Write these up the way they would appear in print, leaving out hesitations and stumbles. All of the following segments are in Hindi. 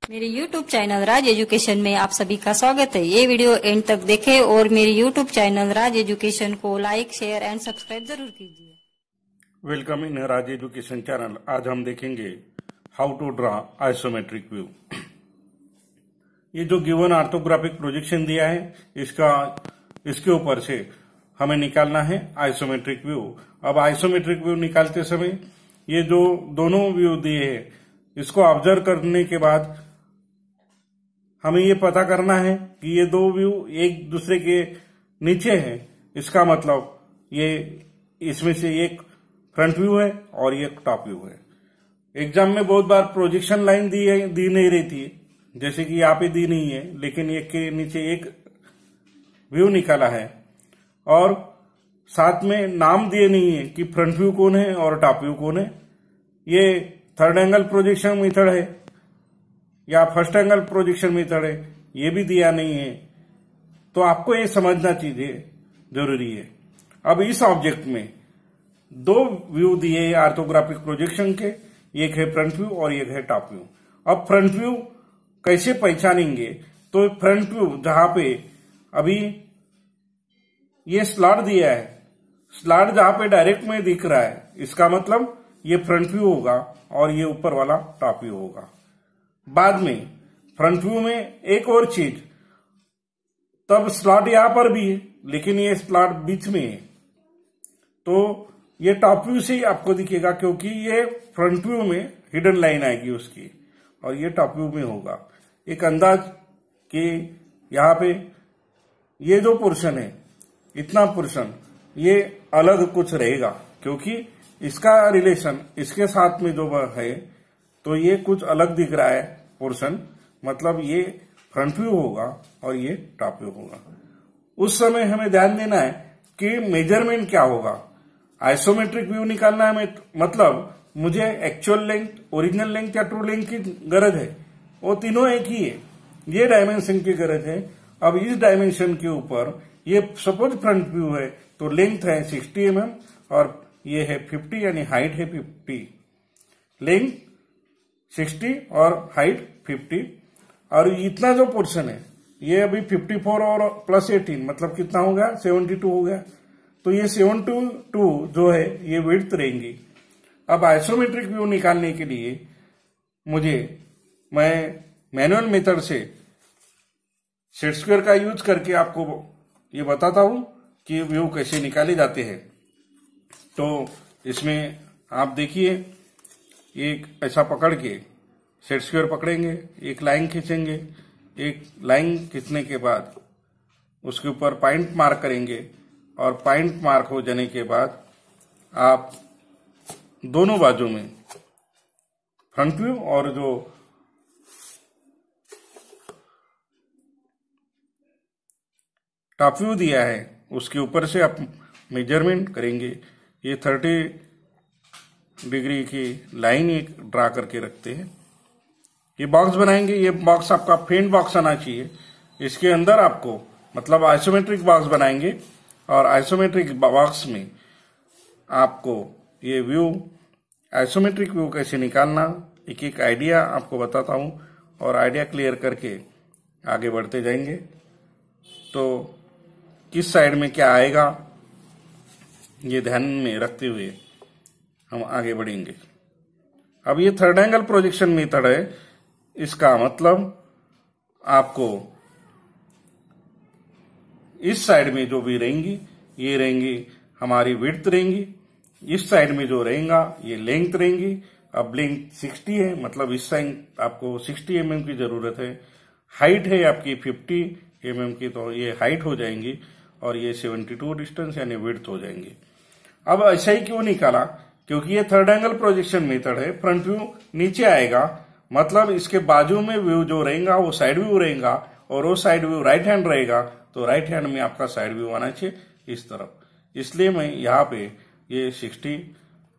मेरे YouTube चैनल राज एजुकेशन में आप सभी का स्वागत है। ये वीडियो एंड तक देखें और मेरे YouTube चैनल राज एजुकेशन को लाइक, शेयर एंड सब्सक्राइब जरूर कीजिए। Welcome in Raj education channel. आज हम देखेंगे how to draw isometric view. ये जो गिवन ऑर्थोग्राफिक प्रोजेक्शन दिया है इसके ऊपर से हमें निकालना है आइसोमेट्रिक व्यू। अब आइसोमेट्रिक व्यू निकालते समय ये जो दोनों व्यू दिए हैं इसको ऑब्जर्व करने के बाद हमें ये पता करना है कि ये दो व्यू एक दूसरे के नीचे हैं। इसका मतलब ये इसमें से एक फ्रंट व्यू है और ये टॉप व्यू है। एग्जाम में बहुत बार प्रोजेक्शन लाइन दी नहीं रहती है, जैसे कि यहाँ पे दी नहीं है, लेकिन एक के नीचे एक व्यू निकाला है और साथ में नाम दिए नहीं है कि फ्रंट व्यू कौन है और टॉप व्यू कौन है। ये थर्ड एंगल प्रोजेक्शन मेथड है या फर्स्ट एंगल प्रोजेक्शन मेथड है, ये भी दिया नहीं है। तो आपको ये समझना चीजें जरूरी है। अब इस ऑब्जेक्ट में दो व्यू दिए हैं ऑर्थोग्राफिक प्रोजेक्शन के, एक है फ्रंट व्यू और एक है टॉप व्यू। अब फ्रंट व्यू कैसे पहचानेंगे? तो फ्रंट व्यू जहां पे अभी ये स्लॉट दिया है, स्लॉट जहां पे डायरेक्ट में दिख रहा है, इसका मतलब ये फ्रंट व्यू होगा और ये ऊपर वाला टॉप व्यू होगा। बाद में फ्रंट व्यू में एक और चीज, तब स्लॉट यहां पर भी है लेकिन ये स्लॉट बीच में है, तो ये टॉप व्यू से ही आपको दिखेगा क्योंकि ये फ्रंट व्यू में हिडन लाइन आएगी उसकी और ये टॉप व्यू में होगा। एक अंदाज कि यहां पे ये जो पोर्शन है, इतना पोर्शन ये अलग कुछ रहेगा क्योंकि इसका रिलेशन इसके साथ में जो है, तो ये कुछ अलग दिख रहा है पोर्शन, मतलब ये फ्रंट व्यू होगा और ये टॉप व्यू होगा। उस समय हमें ध्यान देना है कि मेजरमेंट क्या होगा। आइसोमेट्रिक व्यू निकालना है, मतलब मुझे एक्चुअल लेंथ, ओरिजिनल लेंथ या ट्रू लेंथ की गरज है, वो तीनों एक ही है। ये डायमेंशन की गरज है। अब इस डायमेंशन के ऊपर ये सपोज फ्रंट व्यू है तो लेंथ है 60 mm और ये है 50, यानी हाइट है 50, लेंथ 60 और हाइट 50। और इतना जो पोर्शन है ये अभी 54 और प्लस 18 मतलब कितना हो गया? 72 हो गया। तो ये 72 जो है ये विड्थ रहेंगी। अब आइसोमेट्रिक व्यू निकालने के लिए मैं मैनुअल मेथड से सेट स्क्वायर का यूज करके आपको ये बताता हूं कि व्यू कैसे निकाले जाते हैं। तो इसमें आप देखिए, एक ऐसा पकड़ के सेट स्क्वायर पकड़ेंगे, एक लाइन खींचेंगे, एक लाइन खींचने के बाद उसके ऊपर पॉइंट मार्क करेंगे और पॉइंट मार्क हो जाने के बाद आप दोनों बाजू में फ्रंट व्यू और जो टॉप व्यू दिया है उसके ऊपर से आप मेजरमेंट करेंगे। ये 30 डिग्री की लाइन एक ड्रा करके रखते हैं। ये बॉक्स बनाएंगे। ये बॉक्स आपका फेंट बॉक्स आना चाहिए। इसके अंदर आपको, मतलब आइसोमेट्रिक बॉक्स बनाएंगे और आइसोमेट्रिक बॉक्स में आपको ये व्यू, आइसोमेट्रिक व्यू कैसे निकालना, एक एक आइडिया आपको बताता हूं और आइडिया क्लियर करके आगे बढ़ते जाएंगे। तो किस साइड में क्या आएगा ये ध्यान में रखते हुए हम आगे बढ़ेंगे। अब ये थर्ड एंगल प्रोजेक्शन मेथड है। इसका मतलब आपको इस साइड में जो भी रहेंगी ये रहेंगी हमारी विड्थ रहेंगी, इस साइड में जो रहेगा ये लेंथ रहेंगी। अब लेंथ 60 है, मतलब इस साइड आपको 60 mm की जरूरत है। हाइट है आपकी 50 mm की, तो ये हाइट हो जाएंगी और ये 72 डिस्टेंस यानी विड्थ हो जाएंगी। अब ऐसा ही क्यों निकाला? क्योंकि ये थर्ड एंगल प्रोजेक्शन मेथड है। फ्रंट व्यू नीचे आएगा, मतलब इसके बाजू में व्यू जो रहेगा वो साइड व्यू रहेगा और वो साइड व्यू राइट हैंड रहेगा, तो राइट हैंड में आपका साइड व्यू आना चाहिए इस तरफ। इसलिए मैं यहाँ पे ये 60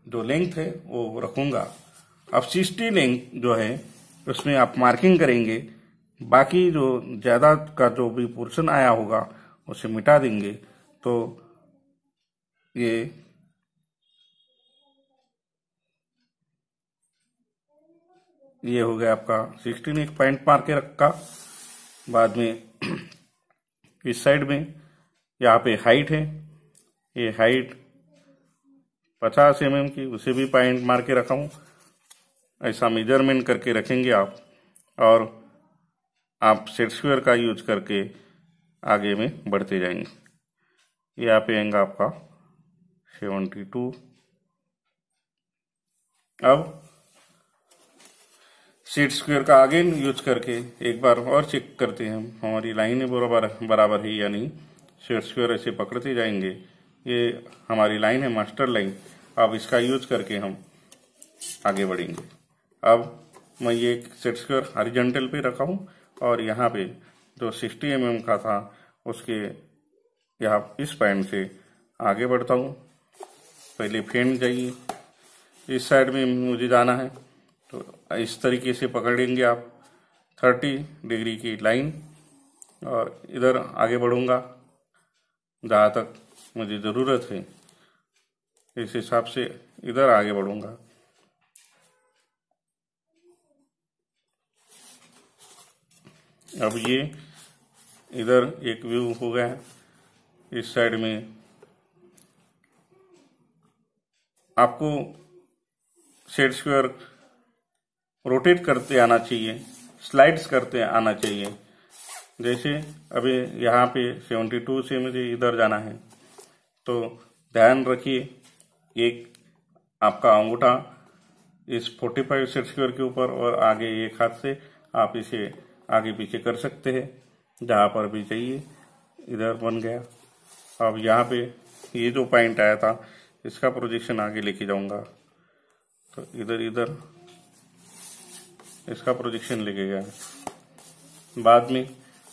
जो लेंथ है वो रखूंगा। अब 60 लेंथ जो है उसमें आप मार्किंग करेंगे, बाकी जो ज्यादा का जो भी पोर्शन आया होगा उसे मिटा देंगे। तो ये ये हो गया आपका 16, एक पॉइंट मार के रखा। बाद में इस साइड में यहाँ पे हाइट है, ये हाइट 50 mm की, उसे भी पॉइंट मार के रखा हूँ। ऐसा मेजरमेंट करके रखेंगे आप, और आप सेट स्क्वायर का यूज करके आगे में बढ़ते जाएंगे। यहाँ पे आएगा आपका 72। अब सेट स्क्वायर का आगे यूज करके एक बार और चेक करते हैं हम हमारी लाइनें बराबर है या नहीं। सेट स्क्वायर ऐसे पकड़ते जाएंगे, ये हमारी लाइन है मास्टर लाइन। अब इसका यूज करके हम आगे बढ़ेंगे। अब मैं ये सेट स्क्वायर हॉरिजॉन्टल पे रखा हूँ, और यहाँ पे जो 60 mm का था उसके यहाँ इस पॉइंट से आगे बढ़ता हूँ। पहले फेंट जाइए, इस साइड में मुझे जाना है, तो इस तरीके से पकड़ेंगे आप 30 डिग्री की लाइन, और इधर आगे बढ़ूंगा जहाँ तक मुझे ज़रूरत है, इस हिसाब से इधर आगे बढ़ूंगा। अब ये इधर एक व्यू हो गया है। इस साइड में आपको सेट स्क्वायर रोटेट करते आना चाहिए, स्लाइड्स करते आना चाहिए। जैसे अभी यहाँ पे 72 से मुझे इधर जाना है, तो ध्यान रखिए एक आपका अंगूठा इस 45 सेट स्क्वायर के ऊपर, और आगे एक हाथ से आप इसे आगे पीछे कर सकते हैं जहाँ पर भी चाहिए। इधर बन गया। अब यहाँ पे ये जो पॉइंट आया था इसका प्रोजेक्शन आगे लेके जाऊंगा, तो इधर इसका प्रोजेक्शन लेके गया। बाद में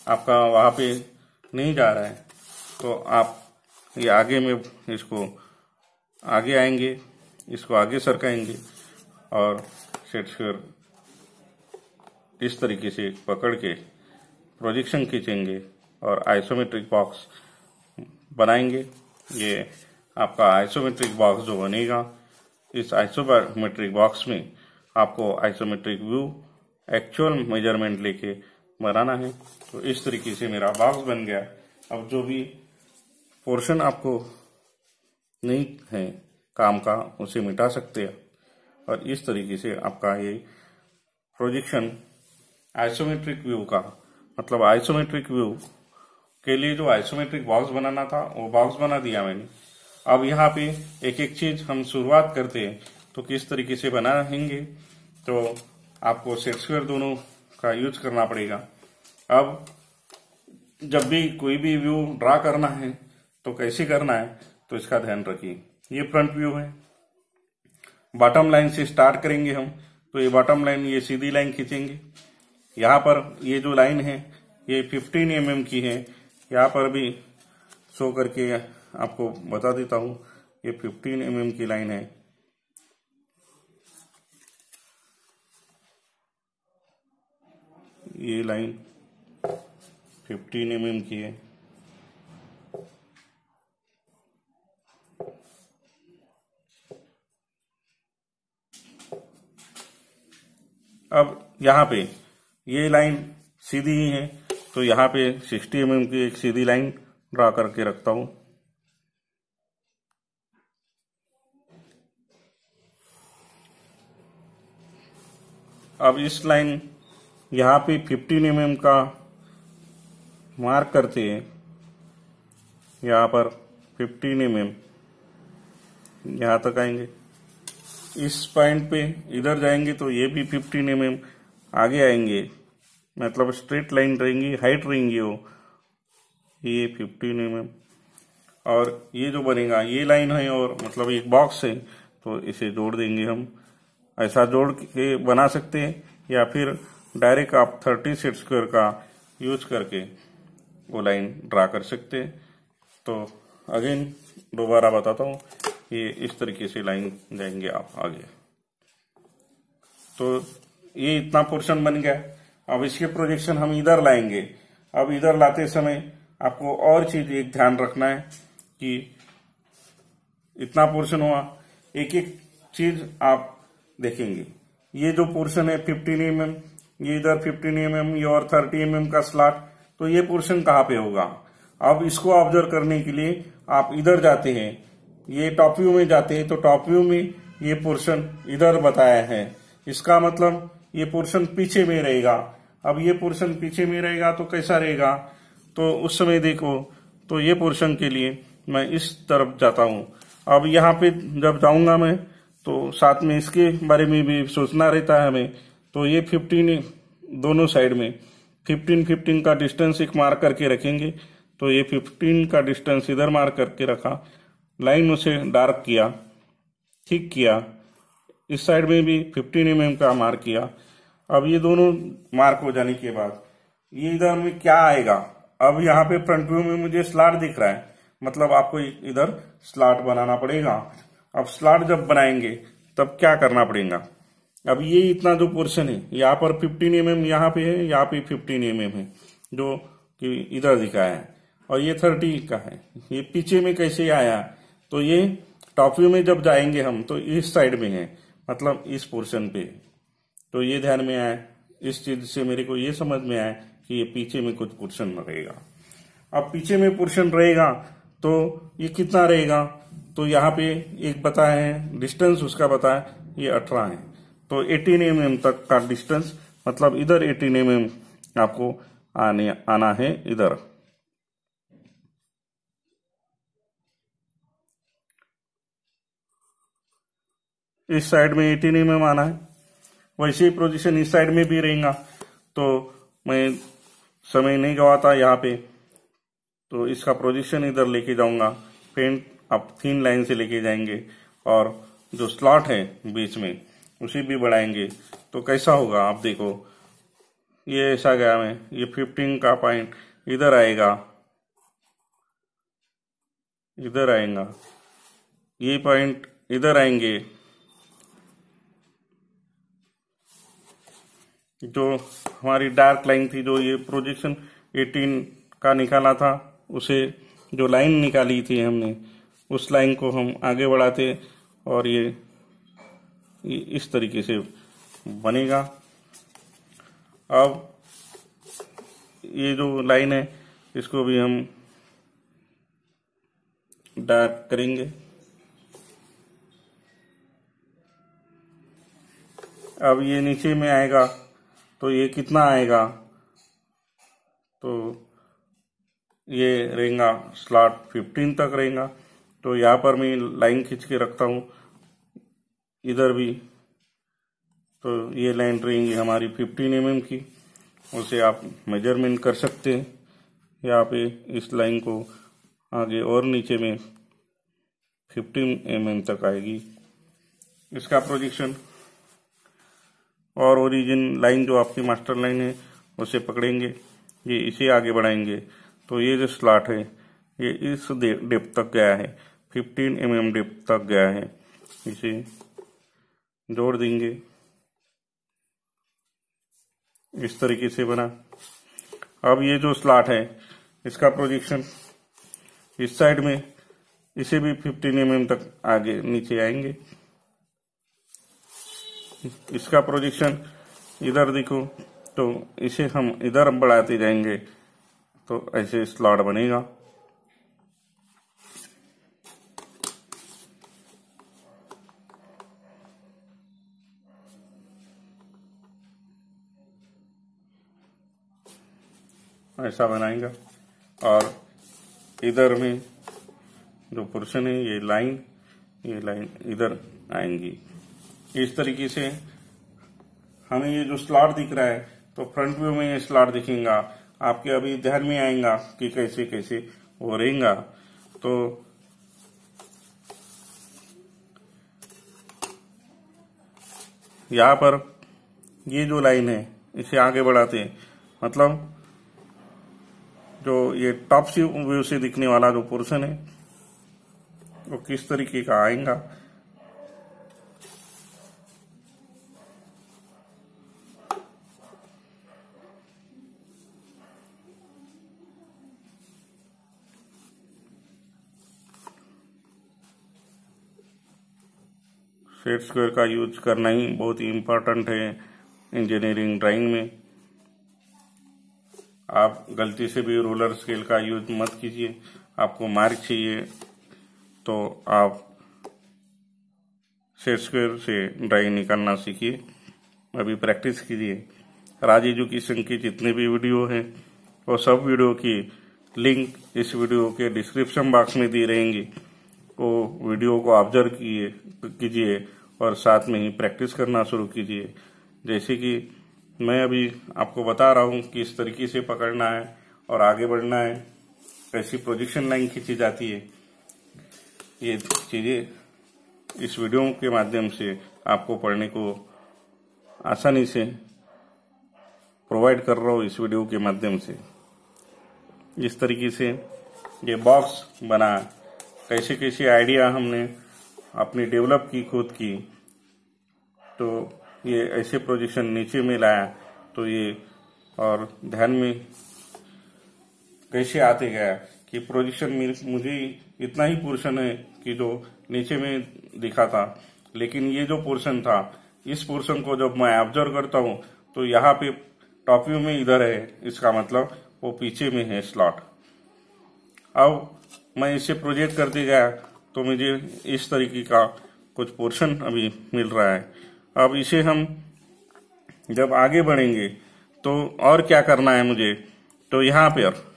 आपका वहाँ पे नहीं जा रहा है, तो आप ये आगे में इसको आगे आएंगे, इसको आगे सरकाएंगे, और सेट स्क्वायर इस तरीके से पकड़ के प्रोजेक्शन खींचेंगे और आइसोमेट्रिक बॉक्स बनाएंगे। ये आपका आइसोमेट्रिक बॉक्स जो बनेगा, इस आइसोमेट्रिक बॉक्स में आपको आइसोमेट्रिक व्यू एक्चुअल मेजरमेंट लेके बनाना है। तो इस तरीके से मेरा बॉक्स बन गया। अब जो भी पोर्शन आपको नहीं है काम का, उसे मिटा सकते हैं, और इस तरीके से आपका ये प्रोजेक्शन आइसोमेट्रिक व्यू का, मतलब आइसोमेट्रिक व्यू के लिए जो आइसोमेट्रिक बॉक्स बनाना था वो बॉक्स बना दिया मैंने। अब यहाँ पे एक एक चीज हम शुरुआत करते हैं, तो किस तरीके से बनाएंगे, तो आपको सेट स्क्वायर दोनों का यूज करना पड़ेगा। अब जब भी कोई भी व्यू ड्रा करना है तो कैसे करना है, तो इसका ध्यान रखिए। ये फ्रंट व्यू है, बॉटम लाइन से स्टार्ट करेंगे हम, तो ये बॉटम लाइन, ये सीधी लाइन खींचेंगे। यहाँ पर ये जो लाइन है ये 15 mm की है, यहाँ पर भी शो करके आपको बता देता हूँ, ये 15 mm की लाइन है। ये लाइन 15 mm की है। अब यहाँ पे ये लाइन सीधी ही है, तो यहाँ पे 60 mm की एक सीधी लाइन ड्रा करके रखता हूं। अब इस लाइन यहाँ पे 15 mm का मार्क करते हैं, यहाँ पर 15 mm यहाँ तक आएंगे। इस पॉइंट पे इधर जाएंगे तो ये भी 15 mm आगे आएंगे, मतलब स्ट्रेट लाइन रहेंगी, हाइट रहेंगी वो, ये 15 mm। और ये जो बनेगा ये लाइन है, और मतलब एक बॉक्स है, तो इसे जोड़ देंगे हम। ऐसा जोड़ के बना सकते हैं, या फिर डायरेक्ट आप 30 सेट स्क्वायर का यूज करके वो लाइन ड्रा कर सकते हैं। तो अगेन दोबारा बताता हूँ, ये इस तरीके से लाइन जाएंगे आप आगे। तो ये इतना पोर्शन बन गया। अब इसके प्रोजेक्शन हम इधर लाएंगे। अब इधर लाते समय आपको और चीज एक ध्यान रखना है कि इतना पोर्शन हुआ, एक एक चीज आप देखेंगे। ये जो पोर्शन है 15 mm, ये इधर 15 mm, ये और 30 mm का स्लॉट, तो ये पोर्शन कहाँ पे होगा। अब इसको ऑब्जर्व करने के लिए आप इधर जाते हैं, ये टॉप व्यू में जाते हैं, तो टॉप व्यू में ये पोर्शन इधर बताया है, इसका मतलब ये पोर्शन पीछे में रहेगा। अब ये पोर्शन पीछे में रहेगा तो कैसा रहेगा, तो उस समय देखो, तो ये पोर्शन के लिए मैं इस तरफ जाता हूं। अब यहाँ पे जब जाऊंगा मैं, तो साथ में इसके बारे में भी सोचना रहता है हमें। तो ये 15 दोनों साइड में 15-15 का डिस्टेंस एक मार्क करके रखेंगे। तो ये 15 का डिस्टेंस इधर मार्क करके रखा, लाइन उसे डार्क किया, ठीक किया। इस साइड में भी 15 mm का मार्क किया। अब ये दोनों मार्क हो जाने के बाद ये इधर में क्या आएगा, अब यहाँ पे फ्रंट व्यू में मुझे स्लॉट दिख रहा है, मतलब आपको इधर स्लॉट बनाना पड़ेगा। अब स्लॉट जब बनाएंगे तब क्या करना पड़ेगा, अब ये इतना जो पोर्शन है यहाँ पर 15 mm यहाँ पे है, यहाँ पे 15 mm है जो कि इधर दिखाया है, और ये 30 का है। ये पीछे में कैसे आया, तो ये टॉप व्यू में जब जाएंगे हम तो इस साइड में है, मतलब इस पोर्शन पे। तो ये ध्यान में आया, इस चीज से मेरे को ये समझ में आया कि ये पीछे में कुछ पोर्शन रहेगा। अब पीछे में पोर्शन रहेगा तो ये कितना रहेगा, तो यहाँ पे एक बताया है डिस्टेंस, उसका बताया ये 18 है। तो 18 mm तक का डिस्टेंस, मतलब इधर 18 mm आपको आना है इधर। इस साइड में 18 mm आना है, वैसे ही पोजीशन इस साइड में भी रहेगा। तो मैं समय नहीं गवाता यहाँ पे, तो इसका पोजीशन इधर लेके जाऊंगा, पेंट आप थिन लाइन से लेके जाएंगे, और जो स्लॉट है बीच में उसे भी बढ़ाएंगे। तो कैसा होगा आप देखो, ये ऐसा गया मैं, ये 15 का पॉइंट इधर आएगा, इधर आएगा, ये पॉइंट इधर आएंगे, जो हमारी डार्क लाइन थी, जो ये प्रोजेक्शन 18 का निकाला था, उसे जो लाइन निकाली थी हमने, उस लाइन को हम आगे बढ़ाते और ये इस तरीके से बनेगा। अब ये जो लाइन है इसको भी हम डार्क करेंगे। अब ये नीचे में आएगा तो ये कितना आएगा, तो ये रहेगा स्लॉट 15 तक रहेगा। तो यहाँ पर मैं लाइन खींच के रखता हूँ, इधर भी तो ये लाइन रहेंगी हमारी 15 mm की, उसे आप मेजरमेंट कर सकते हैं। यहाँ पे इस लाइन को आगे और नीचे में 15 mm तक आएगी इसका प्रोजेक्शन। और ओरिजिन लाइन जो आपकी मास्टर लाइन है उसे पकड़ेंगे, ये इसे आगे बढ़ाएंगे। तो ये जो स्लॉट है ये इस डेप्थ तक गया है, 15 mm डेप्थ तक गया है, इसे जोड़ देंगे। इस तरीके से बना। अब ये जो स्लॉट है इसका प्रोजेक्शन इस साइड में, इसे भी 15 mm तक आगे नीचे आएंगे। इसका प्रोजेक्शन इधर देखो, तो इसे हम इधर बढ़ाते जाएंगे तो ऐसे स्लॉट बनेगा। ऐसा बनाएंगे और इधर में जो पोर्शन है ये लाइन इधर आएंगी। इस तरीके से हमें ये जो स्लॉट दिख रहा है, तो फ्रंट व्यू में ये स्लॉट दिखेगा आपके, अभी ध्यान में आएगा कि कैसे कैसे वो रहेगा। तो यहाँ पर ये जो लाइन है इसे आगे बढ़ाते हैं, मतलब जो ये टॉप व्यू से दिखने वाला जो पोर्शन है वो किस तरीके का आएगा। सेट स्क्वायर का यूज करना ही बहुत ही इम्पोर्टेंट है इंजीनियरिंग ड्राइंग में। आप गलती से भी रूलर स्केल का यूज मत कीजिए। आपको मार्क चाहिए तो आप सेट स्क्वायर से ड्राइंग निकालना सीखिए, अभी प्रैक्टिस कीजिए। राज एजुकेशन की जितने भी वीडियो हैं वो सब वीडियो की लिंक इस वीडियो के डिस्क्रिप्शन बॉक्स में दी रहेंगी। वो वीडियो को ऑब्जर्व कीजिए और साथ में ही प्रैक्टिस करना शुरू कीजिए। जैसे कि मैं अभी आपको बता रहा हूँ किस तरीके से पकड़ना है और आगे बढ़ना है, कैसी प्रोजेक्शन लाइन खींची जाती है, ये चीजें इस वीडियो के माध्यम से आपको पढ़ने को आसानी से प्रोवाइड कर रहा हूँ इस वीडियो के माध्यम से। इस तरीके से ये बॉक्स बना, कैसे कैसे आइडिया हमने अपनी डेवलप की खुद की, तो ये ऐसे प्रोजेक्शन नीचे में लाया तो ये और ध्यान में कैसे आते गया कि प्रोजेक्शन में मुझे इतना ही पोर्शन है कि जो नीचे में दिखा था, लेकिन ये जो पोर्शन था इस पोर्शन को जब मैं ऑब्जर्व करता हूँ तो यहाँ पे टॉप व्यू में इधर है, इसका मतलब वो पीछे में है स्लॉट। अब मैं इसे प्रोजेक्ट करते गया तो मुझे इस तरीके का कुछ पोर्शन अभी मिल रहा है। अब इसे हम जब आगे बढ़ेंगे तो और क्या करना है मुझे, तो यहाँ पर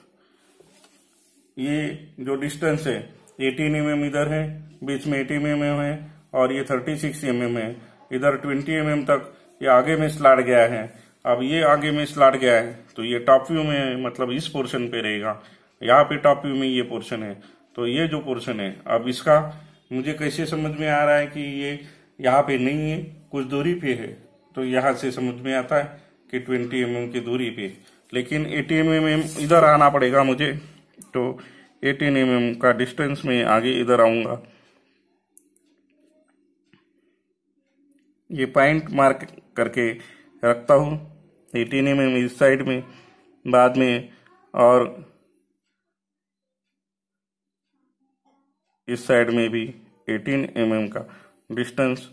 ये जो डिस्टेंस है 18 mm इधर है, बीच में 80 mm है और ये 36 mm है, इधर 20 mm तक ये आगे में स्लाट गया है। अब ये आगे में स्लाट गया है तो ये टॉप व्यू में है, मतलब इस पोर्शन पे रहेगा। यहाँ पे टॉप व्यू में ये पोर्शन है, तो ये जो पोर्शन है अब इसका मुझे कैसे समझ में आ रहा है कि ये यहाँ पे नहीं है, कुछ दूरी पे है, तो यहाँ से समझ में आता है कि 20 mm की दूरी पे, लेकिन 80 mm इधर आना पड़ेगा मुझे। तो 18 mm का डिस्टेंस में आगे इधर आऊंगा, ये पॉइंट मार्क करके रखता हूँ 18 mm इस साइड में, बाद में और इस साइड में भी 18 mm का डिस्टेंस,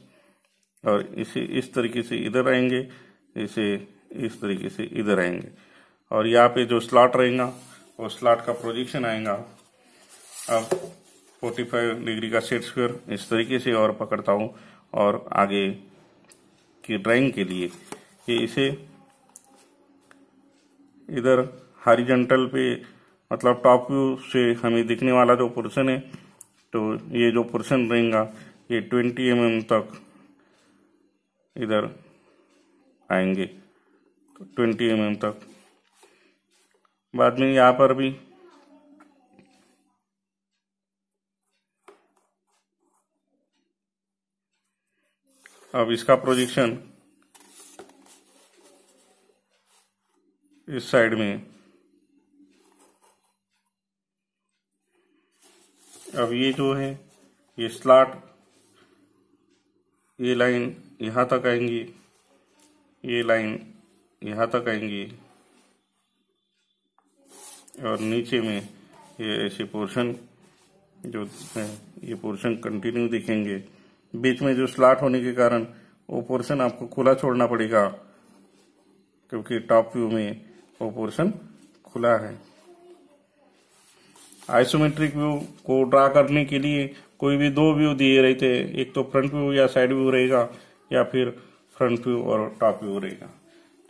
और इसे इस तरीके से इधर आएंगे, इसे इस तरीके से इधर आएंगे, और यहाँ पे जो स्लॉट रहेगा वो स्लॉट का प्रोजेक्शन आएगा। अब 45 डिग्री का सेट स्क्वायर इस तरीके से और पकड़ता हूँ, और आगे की ड्राइंग के लिए ये इसे इधर हॉरिजॉन्टल पे, मतलब टॉप व्यू से हमें दिखने वाला जो पोर्शन है, तो ये जो पोर्शन रहेगा ये 20 mm तक इधर आएंगे, तो 20 mm तक। बाद में यहाँ पर भी अब इसका प्रोजेक्शन इस साइड में, अब ये जो है ये स्लॉट, ये लाइन यहाँ तक आएंगी, ये लाइन यहाँ तक आएंगी, और नीचे में ये ऐसे पोर्शन जो है ये पोर्शन कंटिन्यू दिखेंगे। बीच में जो स्लॉट होने के कारण वो पोर्शन आपको खुला छोड़ना पड़ेगा, क्योंकि टॉप व्यू में वो पोर्शन खुला है। आइसोमेट्रिक व्यू को ड्रा करने के लिए कोई भी दो व्यू दिए रहते हैं, एक तो फ्रंट व्यू या साइड व्यू रहेगा, या फिर फ्रंट व्यू और टॉप व्यू रहेगा।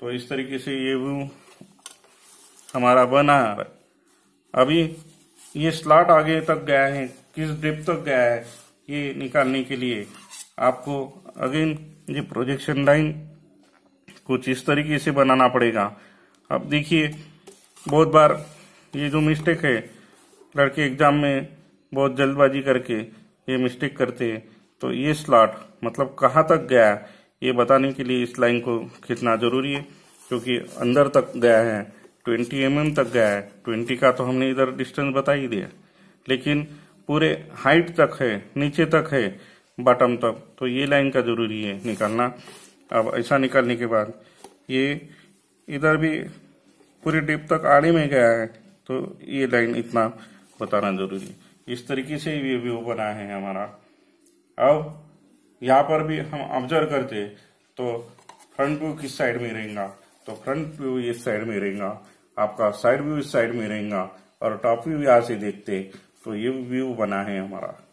तो इस तरीके से ये व्यू हमारा बना है। अभी ये स्लॉट आगे तक गया है, किस डेप्थ तक गया है, ये निकालने के लिए आपको अगेन ये प्रोजेक्शन लाइन कुछ इस तरीके से बनाना पड़ेगा। अब देखिए बहुत बार ये जो मिस्टेक है, लड़के एग्जाम में बहुत जल्दबाजी करके ये मिस्टेक करते हैं, तो ये स्लॉट मतलब कहाँ तक गया ये बताने के लिए इस लाइन को खींचना जरूरी है, क्योंकि अंदर तक गया है, 20 mm तक गया है। 20 का तो हमने इधर डिस्टेंस बता ही दिया, लेकिन पूरे हाइट तक है, नीचे तक है, बॉटम तक, तो ये लाइन का जरूरी है निकालना। अब ऐसा निकालने के बाद ये इधर भी पूरी डिप तक आड़े में गया है, तो ये लाइन इतना बताना जरूरी है। इस तरीके से ये व्यू बना है हमारा। अब यहाँ पर भी हम ऑब्जर्व करते तो फ्रंट व्यू किस साइड में रहेगा, तो फ्रंट व्यू इस साइड में रहेगा, आपका साइड व्यू इस साइड में रहेगा, और टॉप व्यू यहाँ से देखते तो ये व्यू बना है हमारा।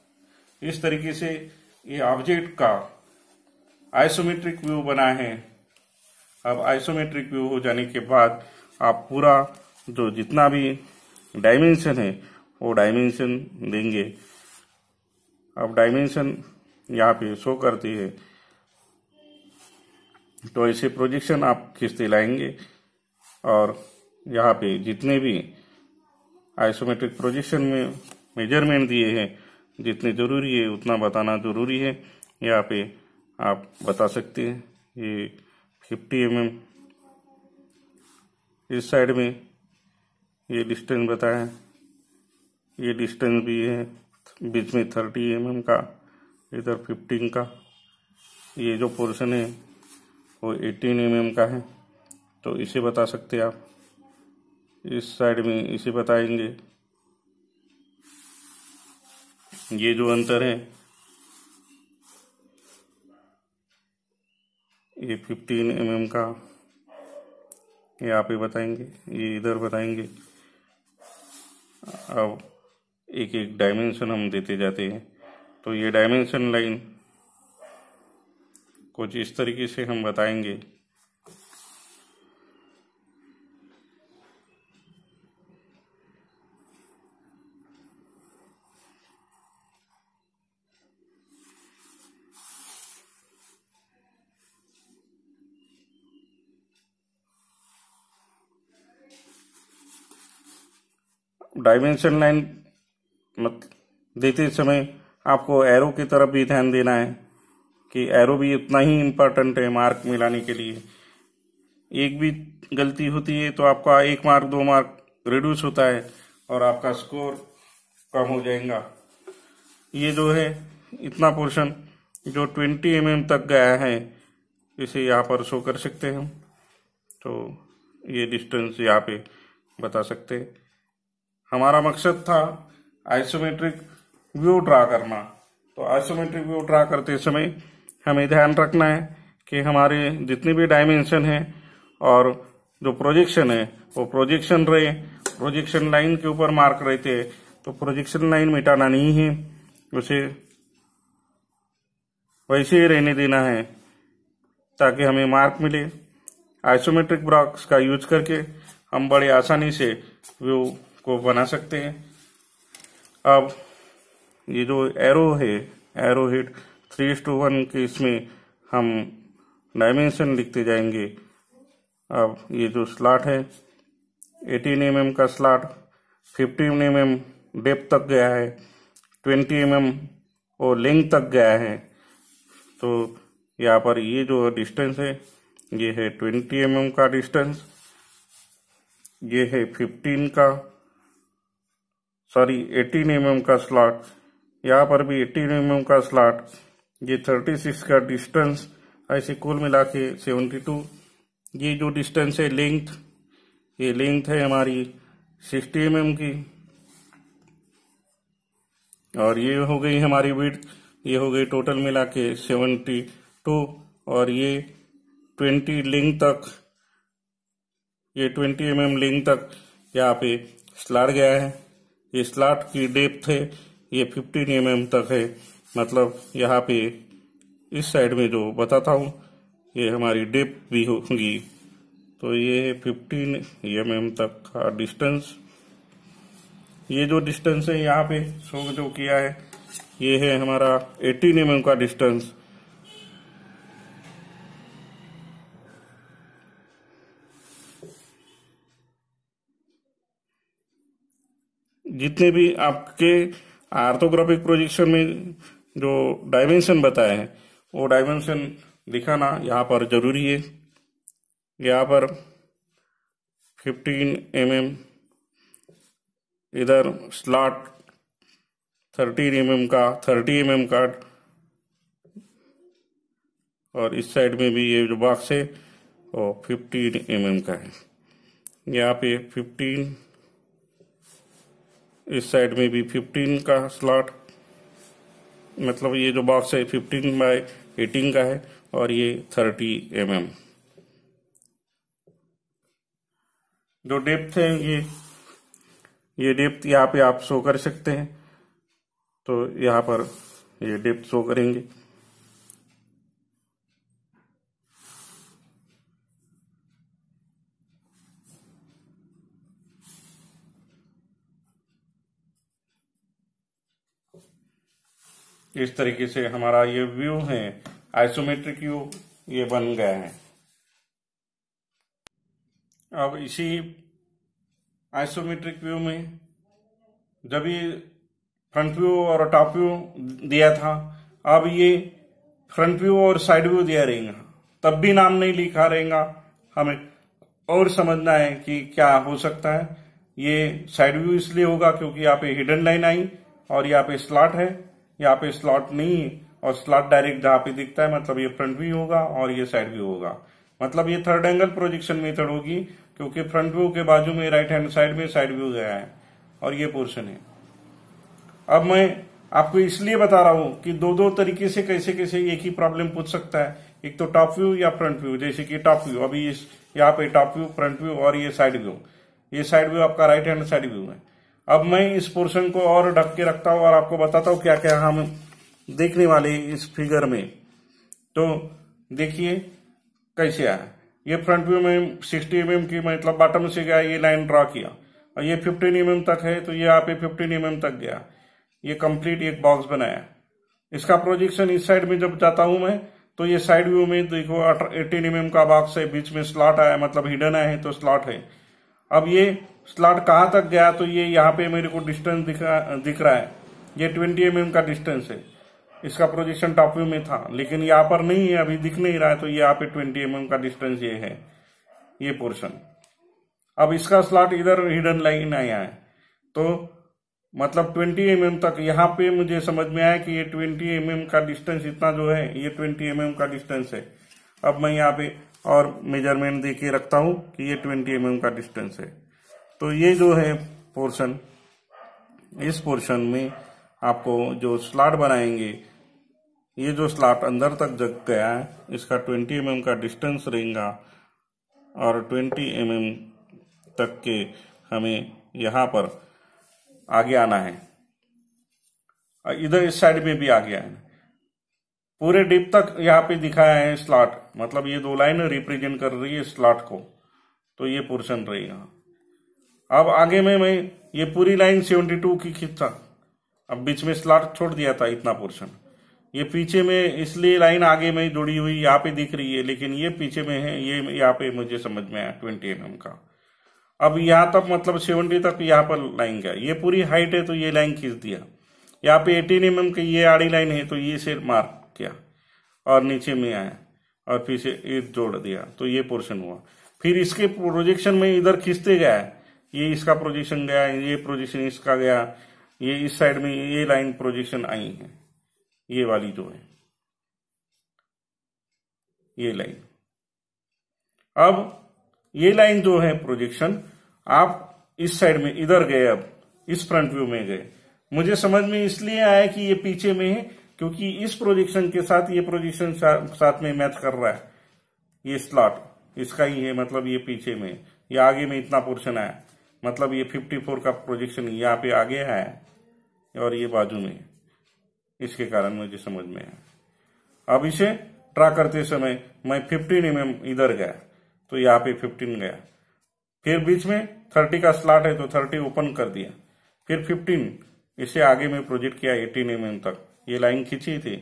इस तरीके से ये ऑब्जेक्ट का आइसोमेट्रिक व्यू बना है। अब आइसोमेट्रिक व्यू हो जाने के बाद आप पूरा जो जितना भी डायमेंशन है वो डायमेंशन देंगे। अब डायमेंशन यहाँ पे शो करती है, तो ऐसे प्रोजेक्शन आप खींचते लाएंगे और यहाँ पे जितने भी आइसोमेट्रिक प्रोजेक्शन में मेजरमेंट दिए हैं, जितने जरूरी है उतना बताना जरूरी है। यहाँ पे आप बता सकते हैं ये 50 mm, इस साइड में ये डिस्टेंस बताया, ये डिस्टेंस भी है बीच में 30 mm का, इधर 15 का, ये जो पोर्शन है वो 18 mm का है, तो इसे बता सकते हैं आप। इस साइड में इसे बताएंगे। ये जो अंतर है ये 15 mm का यहाँ पे बताएंगे, ये इधर बताएंगे। अब एक एक डायमेंशन हम देते जाते हैं, तो ये डायमेंशन लाइन कुछ इस तरीके से हम बताएंगे। डायमेंशन लाइन मत देते समय आपको एरो की तरफ भी ध्यान देना है कि एरो भी उतना ही इम्पोर्टेंट है मार्क मिलाने के लिए। एक भी गलती होती है तो आपका 1 मार्क 2 मार्क रिड्यूस होता है और आपका स्कोर कम हो जाएगा। ये जो है इतना पोर्शन जो 20 mm तक गया है, इसे यहाँ पर शो कर सकते हैं हम, तो ये डिस्टेंस यहाँ पे बता सकते हैं। हमारा मकसद था आइसोमेट्रिक व्यू ड्रा करना, तो आइसोमेट्रिक व्यू ड्रा करते समय हमें ध्यान रखना है कि हमारे जितने भी डायमेंशन है और जो प्रोजेक्शन है वो प्रोजेक्शन रहे, प्रोजेक्शन लाइन के ऊपर मार्क रहते हैं, तो प्रोजेक्शन लाइन मिटाना नहीं है, उसे वैसे ही रहने देना है ताकि हमें मार्क मिले। आइसोमेट्रिक बॉक्स का यूज करके हम बड़े आसानी से व्यू को बना सकते हैं। अब ये जो एरो है, एरो हेड 3:1 के, इसमें हम डायमेंशन लिखते जाएंगे। अब ये जो स्लॉट है 18 mm का स्लॉट 15 mm डेप्थ तक गया है, 20 mm और लेंथ तक गया है, तो यहाँ पर ये जो डिस्टेंस है ये है 20 mm का डिस्टेंस, ये है 18 mm का स्लॉट, यहाँ पर भी 18 mm का स्लॉट, ये 36 का डिस्टेंस, ऐसे कुल मिला के 72। ये जो डिस्टेंस है लेंथ, ये लेंथ है हमारी 60 mm की, और ये हो गई हमारी विड्थ, ये हो गई टोटल मिला के 72, और ये 20 लेंथ तक, ये 20 mm लेंथ तक यहाँ पे स्लॉट गया है। ये स्लॉट की डेप्थ है ये 15 mm तक है, मतलब यहाँ पे इस साइड में जो बताता हूँ ये हमारी डेप्थ भी होगी, तो ये है 15 mm तक का डिस्टेंस। ये जो डिस्टेंस है यहाँ पे शो जो किया है ये है हमारा 18 mm का डिस्टेंस। जितने भी आपके ऑर्थोग्राफिक प्रोजेक्शन में जो डायमेंशन बताए हैं वो डायमेंशन दिखाना यहाँ पर जरूरी है। यहाँ पर 15 mm, इधर स्लॉट 30 mm का, 30 mm का, और इस साइड में भी ये जो बॉक्स है वो 15 mm का है। यहाँ पे 15, इस साइड में भी 15 का स्लॉट, मतलब ये जो बॉक्स है 15x18 का है और ये 30 mm। जो डेप्थ है ये डेप्थ यहाँ पे आप शो कर सकते हैं, तो यहाँ पर ये डेप्थ शो करेंगे। इस तरीके से हमारा ये व्यू है, आइसोमेट्रिक व्यू ये बन गया है। अब इसी आइसोमेट्रिक व्यू में जब ये फ्रंट व्यू और टॉप व्यू दिया था, अब ये फ्रंट व्यू और साइड व्यू दिया रहेगा, तब भी नाम नहीं लिखा रहेगा। हमें और समझना है कि क्या हो सकता है। ये साइड व्यू इसलिए होगा क्योंकि यहाँ पे हिडन लाइन आई और यहाँ पे स्लॉट है, यहाँ पे स्लॉट नहीं है और स्लॉट डायरेक्ट जहां पे दिखता है, मतलब ये फ्रंट व्यू होगा और ये साइड व्यू होगा। मतलब ये थर्ड एंगल प्रोजेक्शन मेथड होगी क्योंकि फ्रंट व्यू के बाजू में राइट हैंड साइड में साइड व्यू गया है और ये पोर्शन है। अब मैं आपको इसलिए बता रहा हूं कि दो तरीके से कैसे कैसे एक ही प्रॉब्लम पूछ सकता है, एक तो टॉप व्यू या फ्रंट व्यू। जैसे कि टॉप व्यू, अभी यहाँ पे टॉप व्यू, फ्रंट व्यू और ये साइड व्यू, ये साइड व्यू आपका राइट हैंड साइड व्यू है। अब मैं इस पोर्शन को और ढक के रखता हूं और आपको बताता हूं क्या क्या हम देखने वाले इस फिगर में। तो देखिए कैसे आया। ये फ्रंट व्यू में 60 mm की मतलब बॉटम से गया, ये लाइन ड्रॉ किया और ये 15 mm तक है, तो ये यहाँ पे 15 mm तक गया। ये कंप्लीट एक बॉक्स बनाया। इसका प्रोजेक्शन इस साइड में जब जाता हूं मैं, तो ये साइड व्यू में देखो 18 mm का बॉक्स है, बीच में स्लॉट आया, मतलब हिडन आया है तो स्लॉट है। अब ये स्लॉट कहां तक गया, तो ये यहाँ पे मेरे को डिस्टेंस दिख रहा है, ये 20 mm का डिस्टेंस है। इसका प्रोजेक्शन टॉप व्यू में था लेकिन यहाँ पर नहीं है, अभी दिख नहीं रहा है, तो ये यहाँ पे 20 mm का डिस्टेंस ये है, ये पोर्शन। अब इसका स्लॉट इधर हिडन लाइन आया है, तो मतलब 20 mm तक यहाँ पे मुझे समझ में आया कि ये 20 mm का डिस्टेंस, इतना जो है ये 20 mm का डिस्टेंस है। अब मैं यहाँ पे और मेजरमेंट दे के रखता हूं कि ये 20 mm का डिस्टेंस है। तो ये जो है पोर्शन, इस पोर्शन में आपको जो स्लॉट बनाएंगे, ये जो स्लॉट अंदर तक जग गया है, इसका 20 mm का डिस्टेंस रहेगा और 20 mm तक के हमें यहाँ पर आगे आना है। इधर इस साइड में भी आगे आना है। पूरे डिप तक यहाँ पे दिखाया है स्लॉट, मतलब ये दो लाइन रिप्रेजेंट कर रही है स्लॉट को, तो ये पोर्शन रहेगा। अब आगे में मैं ये पूरी लाइन 72 की खींचता, अब बीच में स्लॉट छोड़ दिया था इतना पोर्शन, ये पीछे में इसलिए लाइन आगे में जुड़ी हुई यहाँ पे दिख रही है, लेकिन ये पीछे में है, ये यहाँ पे मुझे समझ में आया 20 mm का। अब यहाँ तक मतलब 70 तक यहाँ पर लाइन गया, ये पूरी हाइट है तो ये लाइन खींच दिया। यहाँ पे 18 mm की ये आड़ी लाइन है तो ये से मार्क किया और नीचे में आया और फिर से ये जोड़ दिया, तो ये पोर्शन हुआ। फिर इसके प्रोजेक्शन में इधर खींचते गया, ये इसका प्रोजेक्शन गया, ये प्रोजेक्शन इसका गया, ये इस साइड में ये लाइन प्रोजेक्शन आई है, ये वाली जो है ये लाइन। अब ये लाइन जो है प्रोजेक्शन, आप इस साइड में इधर गए, अब इस फ्रंट व्यू में गए। मुझे समझ में इसलिए आया कि ये पीछे में है क्योंकि इस प्रोजेक्शन के साथ ये प्रोजेक्शन साथ में मैच कर रहा है। ये स्लॉट इसका ही है, मतलब ये पीछे में, ये आगे में इतना पोर्शन आया, मतलब ये 54 का प्रोजेक्शन यहाँ पे आगे आया और ये बाजू में, इसके कारण मुझे समझ में आया। अब इसे ड्रा करते समय मैं 15 mm इधर गया तो यहाँ पे 15 गया, फिर बीच में 30 का स्लॉट है तो 30 ओपन कर दिया, फिर 15 इसे आगे में प्रोजेक्ट किया 18 mm तक, ये लाइन खींची थी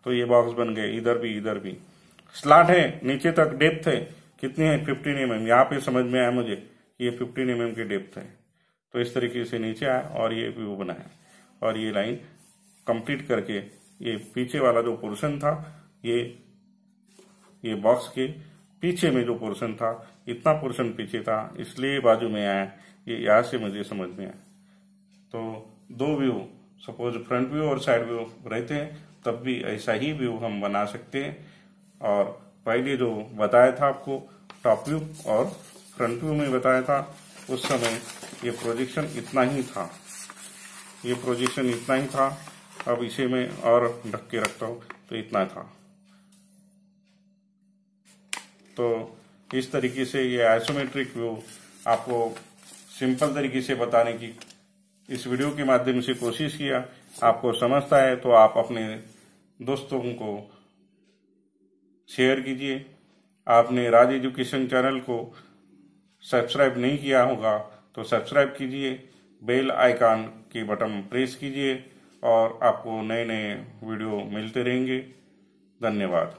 तो ये बॉक्स बन गए। इधर भी स्लॉट है, नीचे तक डेप्थ है, कितनी है 15 mm, यहाँ पे समझ में आया मुझे ये 15 mm की डेप्थ है। तो इस तरीके से नीचे आया और ये व्यू बनाया और ये लाइन कंप्लीट करके ये पीछे वाला जो पोर्शन था, ये बॉक्स के पीछे में जो पोर्शन था, इतना पोर्शन पीछे था इसलिए बाजू में आया, ये यहाँ से मुझे समझ में आया। तो दो व्यू, सपोज फ्रंट व्यू और साइड व्यू रहते हैं तब भी ऐसा ही व्यू हम बना सकते हैं। और पहले जो बताया था आपको टॉप व्यू और फ्रंट व्यू में बताया था, उस समय ये प्रोजेक्शन इतना ही था, ये प्रोजेक्शन इतना ही था अब इसे मैं और ढक के रखता हूँ। तो इतना था। तो इस तरीके से ये आइसोमेट्रिक व्यू आपको सिंपल तरीके से बताने की इस वीडियो के माध्यम से कोशिश किया। आपको समझता है तो आप अपने दोस्तों को शेयर कीजिए। आपने राज एजुकेशन चैनल को सब्सक्राइब नहीं किया होगा तो सब्सक्राइब कीजिए, बेल आइकन के बटन प्रेस कीजिए और आपको नए नए वीडियो मिलते रहेंगे। धन्यवाद।